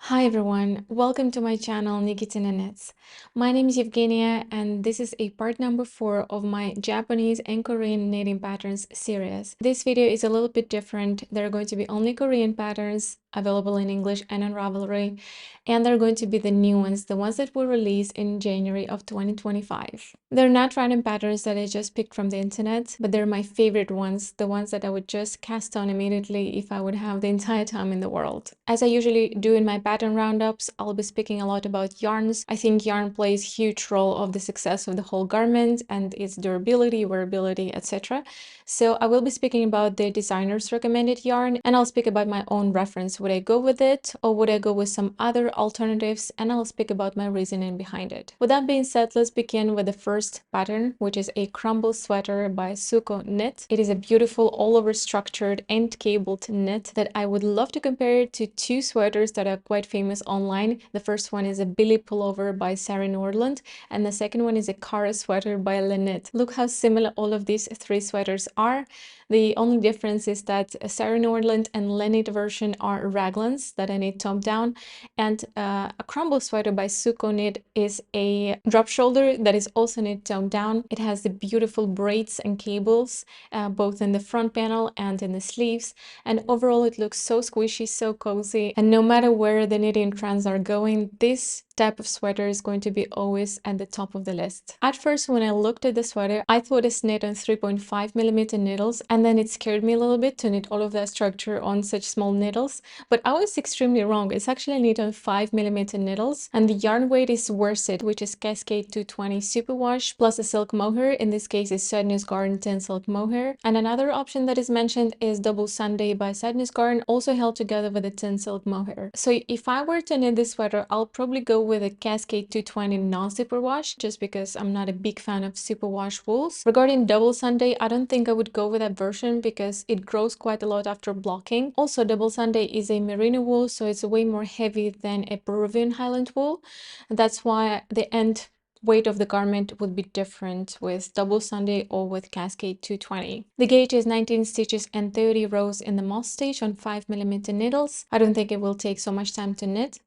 Hi everyone, welcome to my channel Nikitinaknits. My name is Evgeniya and this is a part number 4 of my Japanese and Korean knitting patterns series. This video is a little bit different. There are going to be only Korean patterns available in English and on Ravelry, and they're going to be the new ones, the ones that were released in January of 2025. They're not random patterns that I just picked from the internet, but they're my favorite ones, the ones that I would just cast on immediately if I would have the entire time in the world. As I usually do in my pattern roundups, I'll be speaking a lot about yarns. I think yarn plays a huge role of the success of the whole garment and its durability, wearability, etc. So I will be speaking about the designer's recommended yarn, and I'll speak about my own reference. Would I go with it or would I go with some other alternatives? And I'll speak about my reasoning behind it. With that being said, let's begin with the first pattern, which is a Crumble Sweater by Suuko knit. It is a beautiful all-over structured and cabled knit that I would love to compare to two sweaters that are quite famous online. The first one is a Billy Pullover by Sarah Nordland, and the second one is a Cara sweater by Lynette. Look how similar all of these three sweaters are. The only difference is that Sarah Nordland and Lynette version are raglans that I knit top down, and a Crumble Sweater by Suuko knit is a drop shoulder that is also knit top down. It has the beautiful braids and cables both in the front panel and in the sleeves, and overall it looks so squishy, so cozy, and no matter where the knitting trends are going, this type of sweater is going to be always at the top of the list. At first, when I looked at the sweater, I thought it's knit on 3.5mm needles, and then it scared me a little bit to knit all of that structure on such small needles, but I was extremely wrong. It's actually knit on 5mm needles, and the yarn weight is worsted, which is Cascade 220 superwash plus a silk mohair. In this case, is Sadness Garden 10 silk mohair, and another option that is mentioned is Double Sunday by Sadness Garden, also held together with a 10 silk mohair. So if I were to knit this sweater, I'll probably go with a Cascade 220 non-superwash, just because I'm not a big fan of superwash wools. Regarding Double Sunday, I don't think I would go with that version because it grows quite a lot after blocking. Also, Double Sunday is a merino wool, so it's way more heavy than a Peruvian Highland wool. That's why the end weight of the garment would be different with Double Sunday or with Cascade 220. The gauge is 19 stitches and 30 rows in the moss stitch on 5mm needles. I don't think it will take so much time to knit.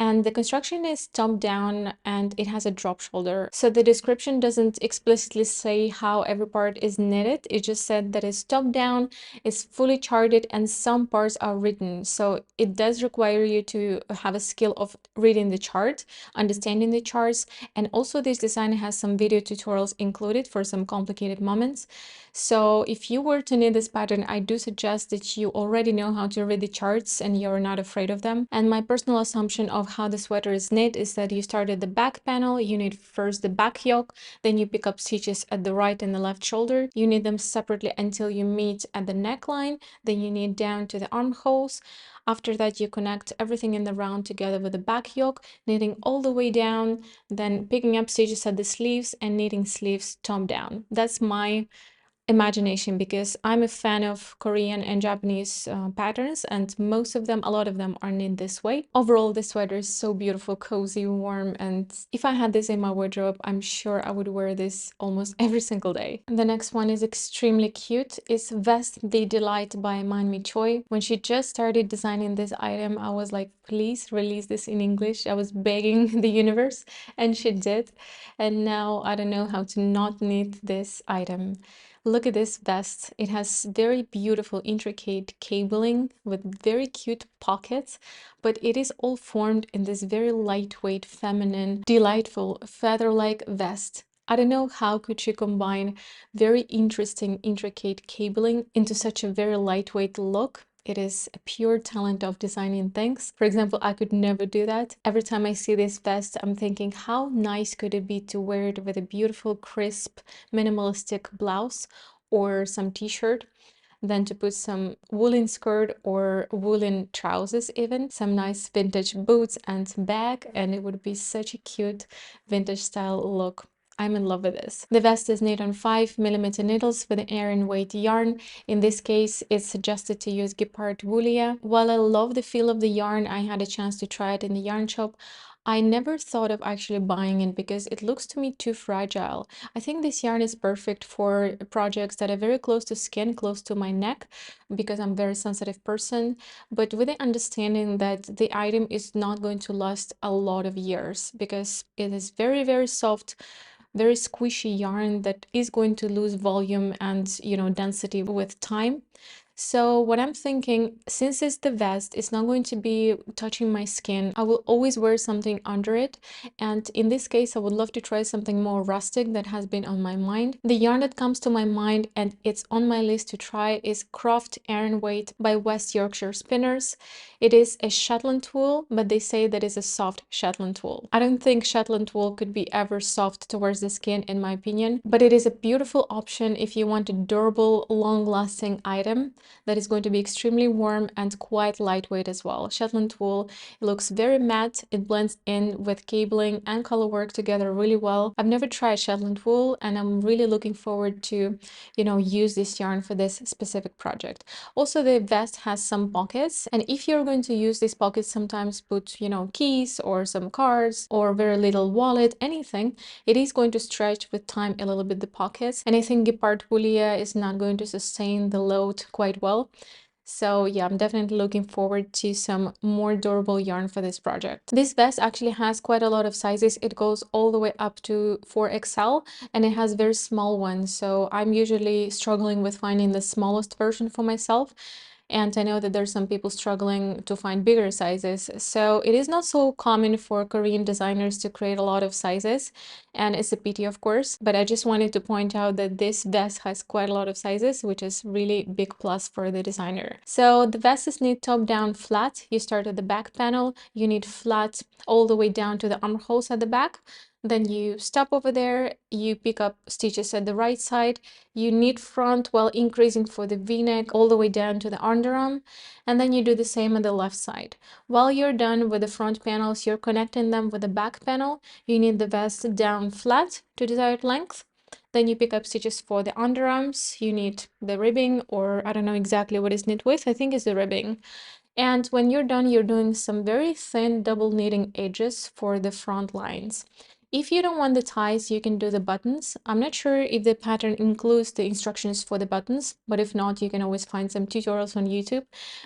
And the construction is top down and it has a drop shoulder. So the description doesn't explicitly say how every part is knitted. It just said that it's top down, it's fully charted, and some parts are written. So it does require you to have a skill of reading the chart, understanding the charts, and also this design has some video tutorials included for some complicated moments. So if you were to knit this pattern, I do suggest that you already know how to read the charts and you're not afraid of them. And my personal assumption of how the sweater is knit is that you start at the back panel, you knit first the back yoke, then you pick up stitches at the right and the left shoulder, you knit them separately until you meet at the neckline, then you knit down to the armholes. After that, you connect everything in the round together with the back yoke, knitting all the way down, then picking up stitches at the sleeves and knitting sleeves top down. That's my imagination because I'm a fan of Korean and Japanese patterns, and most of them, a lot of them are knit this way. Overall, this sweater is so beautiful, cozy, warm, and if I had this in my wardrobe, I'm sure I would wear this almost every single day. The next one is extremely cute. It's Vest the Delight by Manmi Choi. When she just started designing this item, I was like, please release this in English. I was begging the universe, and she did. And now I don't know how to not knit this item. Look at this vest. It has very beautiful, intricate cabling with very cute pockets, but it is all formed in this very lightweight, feminine, delightful, feather-like vest. I don't know how could she combine very interesting, intricate cabling into such a very lightweight look. It is a pure talent of designing things. For example, I could never do that. Every time I see this vest, I'm thinking, how nice could it be to wear it with a beautiful, crisp, minimalistic blouse or some t-shirt, then to put some woolen skirt or woolen trousers, even some nice vintage boots and bag, and it would be such a cute vintage style look. I'm in love with this. The vest is knit on 5mm needles with an Aran weight yarn. In this case, it's suggested to use Guipart Woolia. While I love the feel of the yarn, I had a chance to try it in the yarn shop. I never thought of actually buying it because it looks to me too fragile. I think this yarn is perfect for projects that are very close to skin, close to my neck, because I'm a very sensitive person, but with the understanding that the item is not going to last a lot of years because it is very, very soft, very squishy yarn that is going to lose volume and, density with time. So what I'm thinking, since it's the vest, it's not going to be touching my skin. I will always wear something under it. And in this case, I would love to try something more rustic that has been on my mind. The yarn that comes to my mind and it's on my list to try is Croft Aran Weight by West Yorkshire Spinners. It is a Shetland wool, but they say that it's a soft Shetland wool. I don't think Shetland wool could be ever soft towards the skin in my opinion, but it is a beautiful option if you want a durable, long-lasting item that is going to be extremely warm and quite lightweight as well. Shetland wool, it looks very matte, it blends in with cabling and color work together really well. I've never tried Shetland wool and I'm really looking forward to, use this yarn for this specific project. Also, the vest has some pockets, and if you're going to use these pockets, sometimes put, keys or some cards or very little wallet, anything, it is going to stretch with time a little bit the pockets, and I think Gepard Woolia is not going to sustain the load quite well. So yeah, I'm definitely looking forward to some more durable yarn for this project. This vest actually has quite a lot of sizes. It goes all the way up to 4XL and it has very small ones. So I'm usually struggling with finding the smallest version for myself. And I know that there's some people struggling to find bigger sizes. So it is not so common for Korean designers to create a lot of sizes, and it's a pity, of course. But I just wanted to point out that this vest has quite a lot of sizes, which is really big plus for the designer. So the vest is knit top down flat. You start at the back panel, you knit flat all the way down to the armholes at the back. Then you stop over there, you pick up stitches at the right side, you knit front while increasing for the v-neck all the way down to the underarm, and then you do the same on the left side. While you're done with the front panels, you're connecting them with the back panel, you knit the vest down flat to desired length. Then you pick up stitches for the underarms, you knit the ribbing, or I don't know exactly what is knit with, I think it's the ribbing. And when you're done, you're doing some very thin double knitting edges for the front lines. If you don't want the ties, you can do the buttons. I'm not sure if the pattern includes the instructions for the buttons, but if not, you can always find some tutorials on YouTube.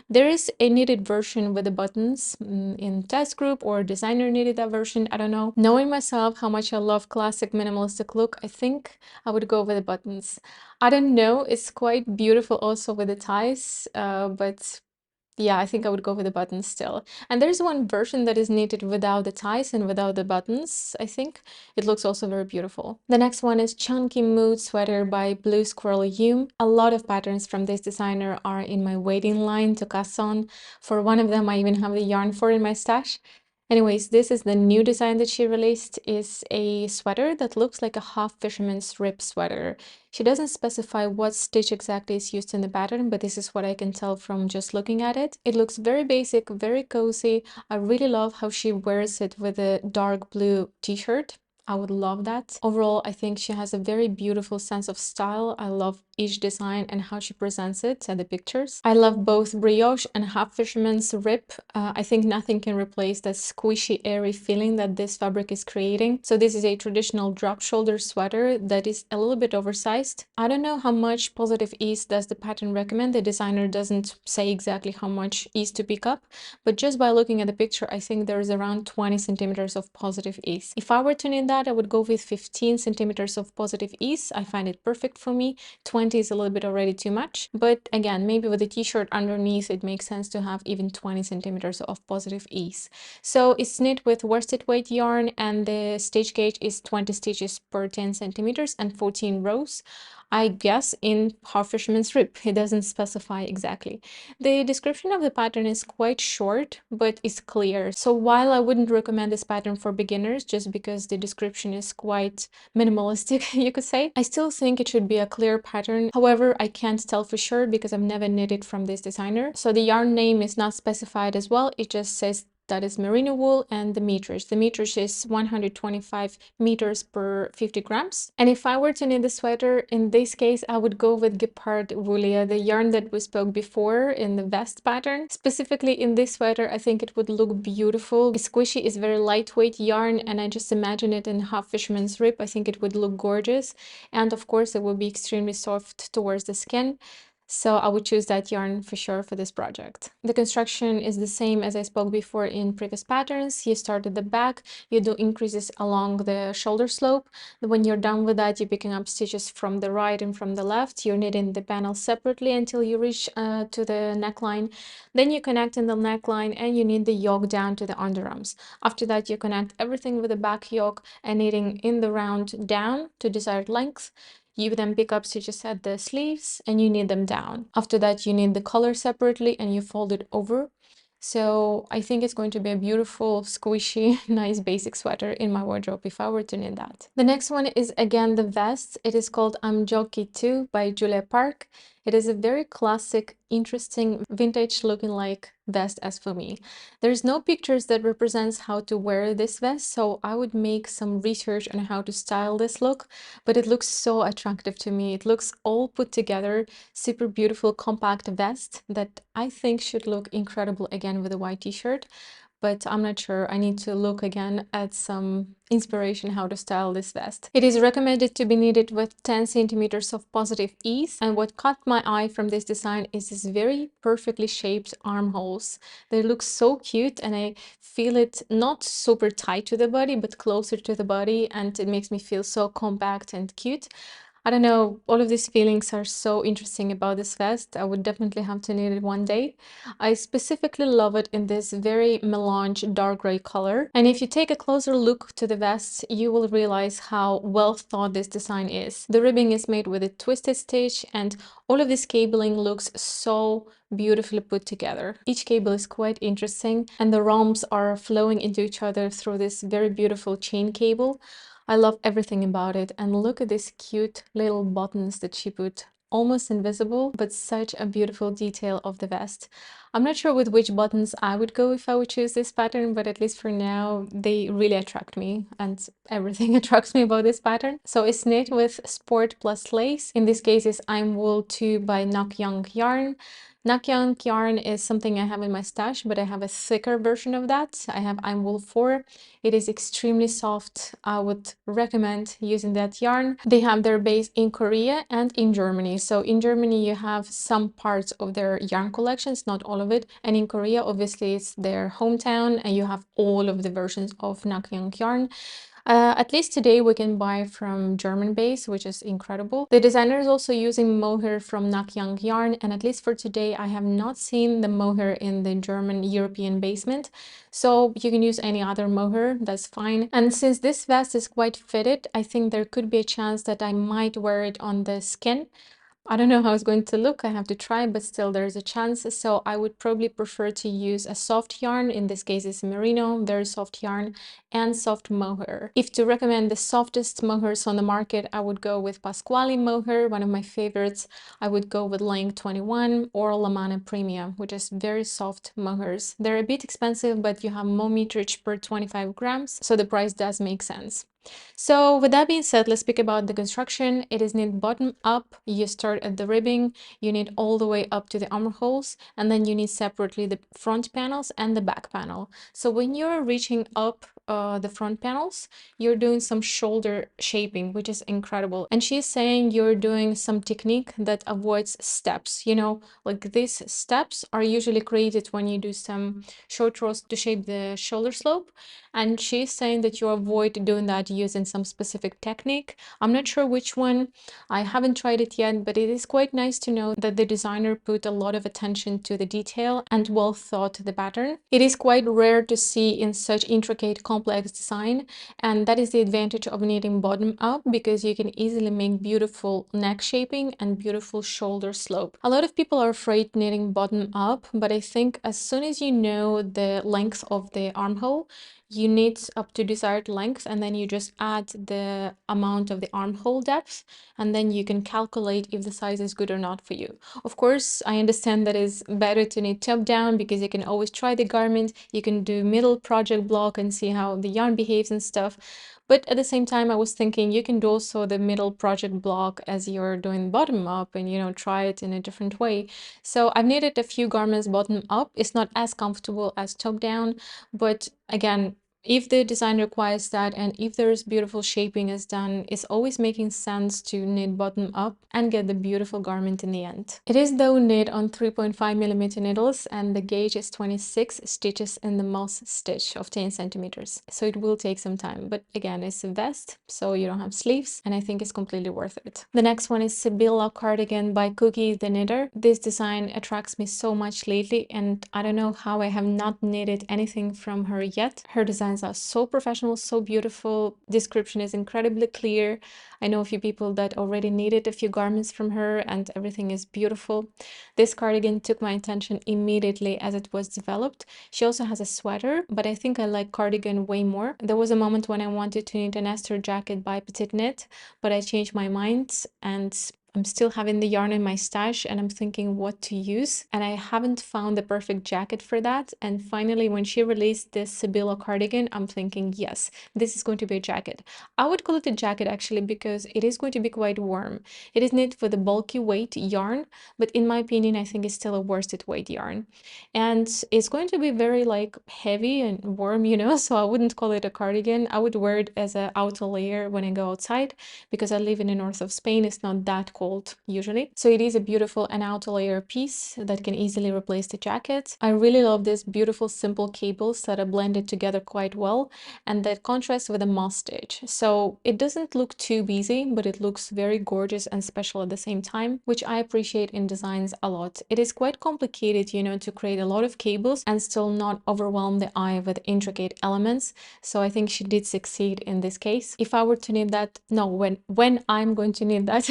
There is a knitted version with the buttons in test group, or designer knitted that version, I don't know. Knowing myself how much I love classic minimalistic look, I think I would go with the buttons. I don't know, it's quite beautiful also with the ties, but yeah, I think I would go with the buttons still. And there's one version that is knitted without the ties and without the buttons, I think. It looks also very beautiful. The next one is Chunky Mood Sweater by BlueSquirrel Yoom. A lot of patterns from this designer are in my waiting line to cast on. For one of them, I even have the yarn for in my stash. Anyways, this is the new design that she released. Is a sweater that looks like a half fisherman's rib sweater. She doesn't specify what stitch exactly is used in the pattern, but this is what I can tell from just looking at it. It looks very basic, very cozy. I really love how she wears it with a dark blue t-shirt. I would love that. Overall, I think she has a very beautiful sense of style. I love each design and how she presents it and the pictures. I love both brioche and half fisherman's rib. I think nothing can replace that squishy, airy feeling that this fabric is creating. So this is a traditional drop shoulder sweater that is a little bit oversized. I don't know how much positive ease does the pattern recommend. The designer doesn't say exactly how much ease to pick up, but just by looking at the picture, I think there is around 20 centimeters of positive ease. If I were to knit that, I would go with 15 centimeters of positive ease. I find it perfect for me. 20 is a little bit already too much, but again, maybe with a t-shirt underneath, it makes sense to have even 20 centimeters of positive ease. So it's knit with worsted weight yarn, and the stitch gauge is 20 stitches per 10 centimeters and 14 rows. I guess in half fisherman's rib. It doesn't specify exactly. The description of the pattern is quite short, but it's clear. So while I wouldn't recommend this pattern for beginners just because the description is quite minimalistic, you could say, I still think it should be a clear pattern. However, I can't tell for sure because I've never knitted from this designer. So the yarn name is not specified as well. It just says that is merino wool, and the meterage. The meterage is 125 meters per 50 grams. And if I were to knit the sweater, in this case, I would go with Gepard Woolia, the yarn that we spoke before in the vest pattern. Specifically in this sweater, I think it would look beautiful. It's squishy, it's very lightweight yarn, and I just imagine it in half fisherman's rib. I think it would look gorgeous. And of course, it will be extremely soft towards the skin. So I would choose that yarn for sure for this project. The construction is the same as I spoke before in previous patterns. You start at the back, you do increases along the shoulder slope. When you're done with that, you're picking up stitches from the right and from the left. You're knitting the panels separately until you reach to the neckline. Then you connect in the neckline and you knit the yoke down to the underarms. After that, you connect everything with the back yoke and knitting in the round down to desired length. You then pick up stitches at the sleeves and you knit them down. After that, you knit the collar separately and you fold it over. So I think it's going to be a beautiful, squishy, nice basic sweater in my wardrobe if I were to knit that. The next one is again the vest. It is called I'm Jokki 2 by Julia Park. It is a very classic, interesting, vintage looking like vest as for me. There's no pictures that represents how to wear this vest, so I would make some research on how to style this look, but it looks so attractive to me. It looks all put together, super beautiful compact vest that I think should look incredible again with a white t-shirt. But I'm not sure. I need to look again at some inspiration how to style this vest. It is recommended to be knitted with 10 centimeters of positive ease, and what caught my eye from this design is this very perfectly shaped armholes. They look so cute, and I feel it not super tight to the body but closer to the body, and it makes me feel so compact and cute. I don't know, all of these feelings are so interesting about this vest. I would definitely have to knit it one day. I specifically love it in this very melange dark gray color. And if you take a closer look to the vest, you will realize how well thought this design is. The ribbing is made with a twisted stitch, and all of this cabling looks so beautifully put together. Each cable is quite interesting, and the rhombs are flowing into each other through this very beautiful chain cable. I love everything about it, and look at these cute little buttons that she put, almost invisible, but such a beautiful detail of the vest. I'm not sure with which buttons I would go if I would choose this pattern, but at least for now, they really attract me, and everything attracts me about this pattern. So it's knit with sport plus lace. In this case, it's I'm Wool 2 by Nakyang Yarn. Nakyang yarn is something I have in my stash, but I have a thicker version of that. I have I'm Wool 4. It is extremely soft. I would recommend using that yarn. They have their base in Korea and in Germany. So in Germany, you have some parts of their yarn collections, not all of it. And in Korea, obviously, it's their hometown, and you have all of the versions of Nakyang yarn. At least today we can buy from German base, which is incredible. The designer is also using mohair from Nakyang yarn, and at least for today I have not seen the mohair in the German European basement. So you can use any other mohair, that's fine. And since this vest is quite fitted, I think there could be a chance that I might wear it on the skin. I don't know how it's going to look, I have to try, but still there's a chance. So I would probably prefer to use a soft yarn. In this case, it's merino, very soft yarn, and soft mohair. If to recommend the softest mohairs on the market, I would go with Pasquale mohair, one of my favorites. I would go with Link 21 or Lamana Premium, which is very soft mohairs. They're a bit expensive, but you have more meterage per 25 grams, so the price does make sense. So with that being said, let's speak about the construction. It is knit bottom up. You start at the ribbing, you knit all the way up to the armholes, and then you knit separately the front panels and the back panel. So when you're reaching up the front panels, you're doing some shoulder shaping, which is incredible. And she's saying you're doing some technique that avoids steps. You know, like these steps are usually created when you do some short rows to shape the shoulder slope. And she's saying that you avoid doing that using some specific technique. I'm not sure which one. I haven't tried it yet, but it is quite nice to know that the designer put a lot of attention to the detail and well thought the pattern. It is quite rare to see in such intricate, complex design, and that is the advantage of knitting bottom up, because you can easily make beautiful neck shaping and beautiful shoulder slope. A lot of people are afraid knitting bottom up, but I think as soon as you know the length of the armhole, you knit up to desired length, and then you just add the amount of the armhole depth, and then you can calculate if the size is good or not for you. Of course, I understand that it's better to knit top down because you can always try the garment, you can do middle project block and see how the yarn behaves and stuff. But at the same time, I was thinking you can do also the middle project block as you're doing bottom up and, you know, try it in a different way. So I've knitted a few garments bottom up. It's not as comfortable as top down, but again, if the design requires that and if there's beautiful shaping is done, it's always making sense to knit bottom up and get the beautiful garment in the end. It is though knit on 3.5mm needles, and the gauge is 26 stitches in the moss stitch of 10 centimeters. So it will take some time, but again, it's a vest, so you don't have sleeves, and I think it's completely worth it. The next one is Sibilla Cardigan by Cookie the Knitter. This design attracts me so much lately, and I don't know how I have not knitted anything from her yet. Her designs are so professional, so beautiful. Description is incredibly clear. I know a few people that already knitted a few garments from her, and everything is beautiful. This cardigan took my attention immediately as it was developed. She also has a sweater, but I think I like cardigan way more. There was a moment when I wanted to knit an Esther jacket by Petite Knit, but I changed my mind, and I'm still having the yarn in my stash and I'm thinking what to use, and I haven't found the perfect jacket for that. And finally, when she released this Sibilla cardigan, I'm thinking, yes, this is going to be a jacket. I would call it a jacket actually because it is going to be quite warm. It is knit with a bulky weight yarn, but in my opinion, I think it's still a worsted weight yarn. And it's going to be very like heavy and warm, you know, so I wouldn't call it a cardigan. I would wear it as an outer layer when I go outside because I live in the north of Spain. It's not that cold usually. So it is a beautiful and outer layer piece that can easily replace the jacket. I really love these beautiful simple cables that are blended together quite well and that contrast with a moss stitch. So it doesn't look too busy, but it looks very gorgeous and special at the same time, which I appreciate in designs a lot. It is quite complicated, you know, to create a lot of cables and still not overwhelm the eye with intricate elements. So I think she did succeed in this case. If I were to knit that, no, when I'm going to knit that,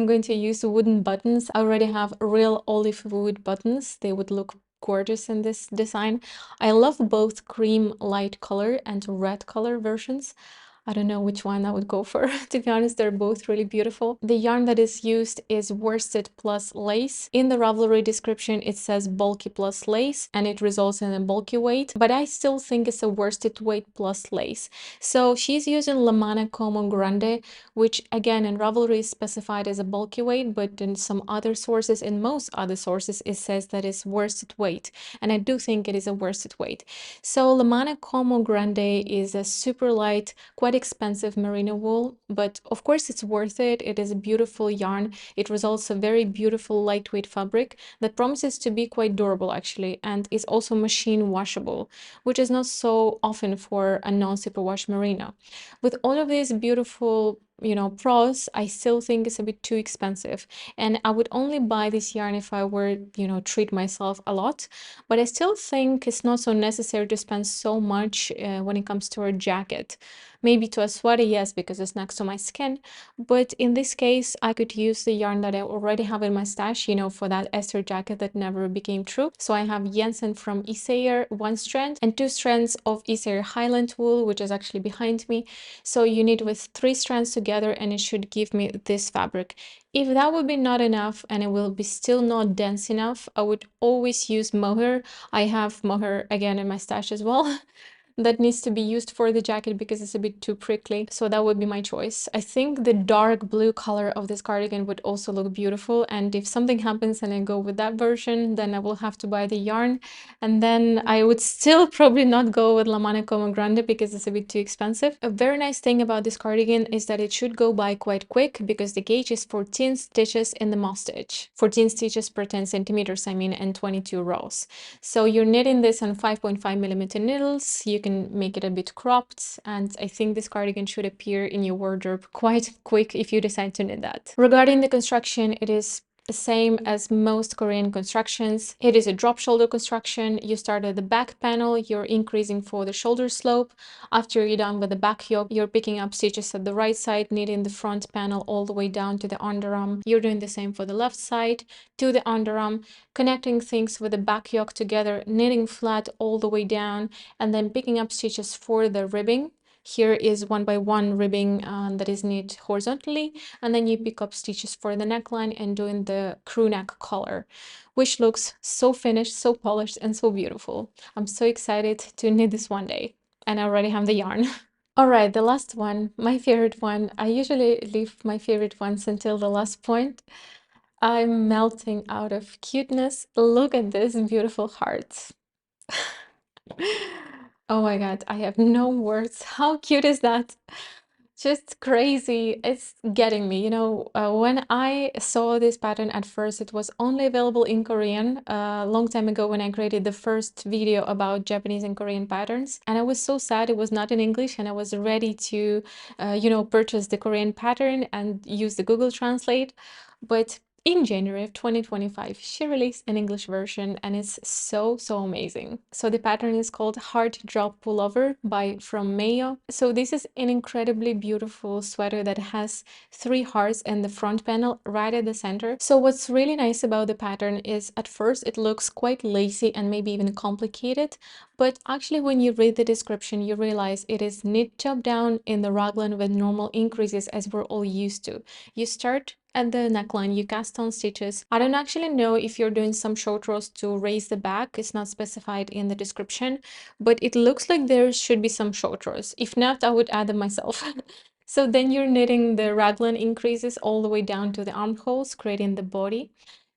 I'm going to use wooden buttons. I already have real olive wood buttons. They would look gorgeous in this design. I love both cream light color and red color versions. I don't know which one I would go for. To be honest, they're both really beautiful. The yarn that is used is worsted plus lace. In the Ravelry description, it says bulky plus lace, and it results in a bulky weight, but I still think it's a worsted weight plus lace. So she's using Lamana Como Grande, which again in Ravelry is specified as a bulky weight, but in some other sources, in most other sources, it says that it's worsted weight, and I do think it is a worsted weight. So Lamana Como Grande is a super light, quite expensive merino wool, but of course it's worth it. It is a beautiful yarn. It results a very beautiful lightweight fabric that promises to be quite durable actually, and is also machine washable, which is not so often for a non-superwash merino. With all of these beautiful, you know, pros, I still think it's a bit too expensive, and I would only buy this yarn if I were, you know, treat myself a lot. But I still think it's not so necessary to spend so much when it comes to a jacket. Maybe to a sweater, yes, because it's next to my skin, but in this case I could use the yarn that I already have in my stash, you know, for that Esther jacket that never became true. So I have Jensen from Isair 1 strand and 2 strands of Isair Highland wool, which is actually behind me. So you knit with 3 strands together and it should give me this fabric. If that would be not enough and it will be still not dense enough, I would always use mohair. I have mohair again in my stash as well. That needs to be used for the jacket because it's a bit too prickly, so that would be my choice. I think the dark blue color of this cardigan would also look beautiful, and if something happens and I go with that version, then I will have to buy the yarn, and then I would still probably not go with La Mano Como Grande because it's a bit too expensive. A very nice thing about this cardigan is that it should go by quite quick because the gauge is 14 stitches in the moss stitch. 14 stitches per 10 centimeters, I mean, and 22 rows. So you're knitting this on 5.5mm needles. You can make it a bit cropped, and I think this cardigan should appear in your wardrobe quite quick if you decide to knit that. Regarding the construction, it is same as most Korean constructions. It is a drop shoulder construction. You start at the back panel, you're increasing for the shoulder slope. After you're done with the back yoke, you're picking up stitches at the right side, knitting the front panel all the way down to the underarm. You're doing the same for the left side to the underarm, connecting things with the back yoke together, knitting flat all the way down, and then picking up stitches for the ribbing. Here is 1 by 1 ribbing that is knit horizontally, and then you pick up stitches for the neckline and doing the crew neck collar, which looks so finished, so polished, and so beautiful. I'm so excited to knit this one day, and I already have the yarn. All right, the last one, my favorite one. I usually leave my favorite ones until the last point. I'm melting out of cuteness. Look at this beautiful heart. Oh my God, I have no words. How cute is that? Just crazy. It's getting me. When I saw this pattern at first, it was only available in Korean a long time ago when I created the first video about Japanese and Korean patterns. And I was so sad it was not in English, and I was ready to, purchase the Korean pattern and use the Google Translate. But in January of 2025, she released an English version, and it's so, so amazing. So the pattern is called Heart Drop Pullover from Mayo. So this is an incredibly beautiful sweater that has 3 hearts in the front panel right at the center. So what's really nice about the pattern is at first it looks quite lacy and maybe even complicated, but actually when you read the description, you realize it is knit top down in the raglan with normal increases as we're all used to. You start at the neckline, you cast on stitches. I don't actually know if you're doing some short rows to raise the back. It's not specified in the description, but it looks like there should be some short rows. If not, I would add them myself. So then you're knitting the raglan increases all the way down to the armholes, creating the body.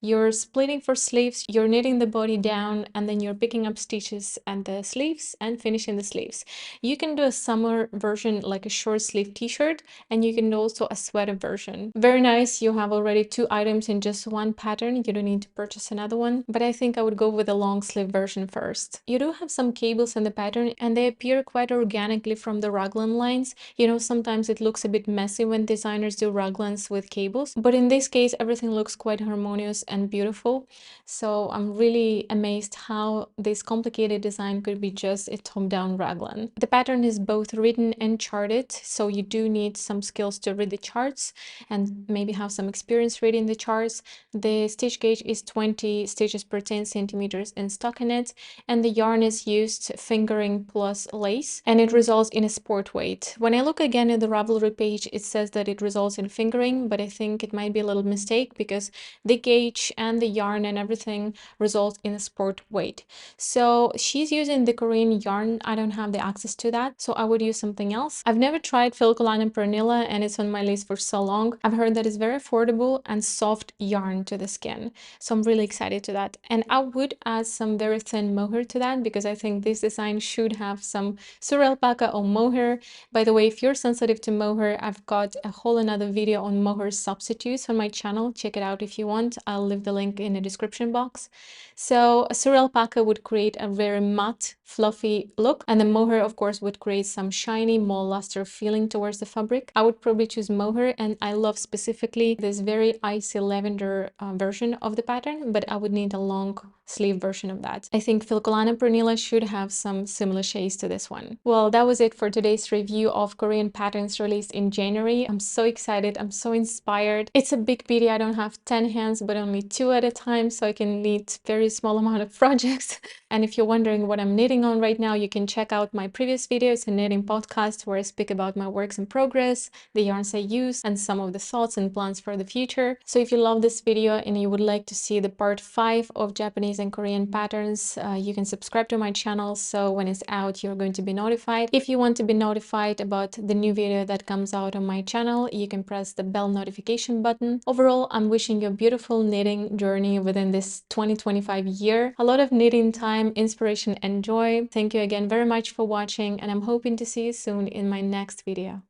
You're splitting for sleeves, you're knitting the body down, and then you're picking up stitches at the sleeves and finishing the sleeves. You can do a summer version like a short sleeve t-shirt, and you can do also a sweater version. Very nice. You have already 2 items in just one pattern. You don't need to purchase another one, but I think I would go with the long sleeve version first. You do have some cables in the pattern, and they appear quite organically from the raglan lines. Sometimes it looks a bit messy when designers do raglans with cables, but in this case everything looks quite harmonious and beautiful. So I'm really amazed how this complicated design could be just a top-down raglan. The pattern is both written and charted, so you do need some skills to read the charts and maybe have some experience reading the charts. The stitch gauge is 20 stitches per 10 centimeters in stockinette, and the yarn is used fingering plus lace, and it results in a sport weight. When I look again at the Ravelry page, it says that it results in fingering, but I think it might be a little mistake because the gauge and the yarn and everything results in a sport weight. So she's using the Korean yarn. I don't have the access to that, so I would use something else. I've never tried Filcoline Pernilla, and it's on my list for so long. I've heard that it's very affordable and soft yarn to the skin, so I'm really excited to that. And I would add some very thin mohair to that because I think this design should have some Sur alpaca or mohair. By the way, if you're sensitive to mohair, I've got a whole another video on mohair substitutes on my channel. Check it out if you want. I'll leave the link in the description box. So a Sur alpaca would create a very matte, fluffy look, and the mohair, of course, would create some shiny, more luster feeling towards the fabric. I would probably choose mohair, and I love specifically this very icy lavender version of the pattern, but I would need a long sleeve version of that. I think Filcolana Pernilla should have some similar shades to this one. Well, that was it for today's review of Korean patterns released in January. I'm so excited. I'm so inspired. It's a big pity I don't have 10 hands, but only 2 at a time, so I can knit very small amount of projects. And if you're wondering what I'm knitting on right now, you can check out my previous videos, a knitting podcast where I speak about my works in progress, the yarns I use, and some of the thoughts and plans for the future. So if you love this video and you would like to see the part 5 of Japanese and Korean patterns, you can subscribe to my channel, so when it's out you're going to be notified. If you want to be notified about the new video that comes out on my channel, you can press the bell notification button. Overall, I'm wishing you a beautiful knitting journey within this 2025 year. A lot of knitting time, inspiration, and joy. Thank you again very much for watching, and I'm hoping to see you soon in my next video.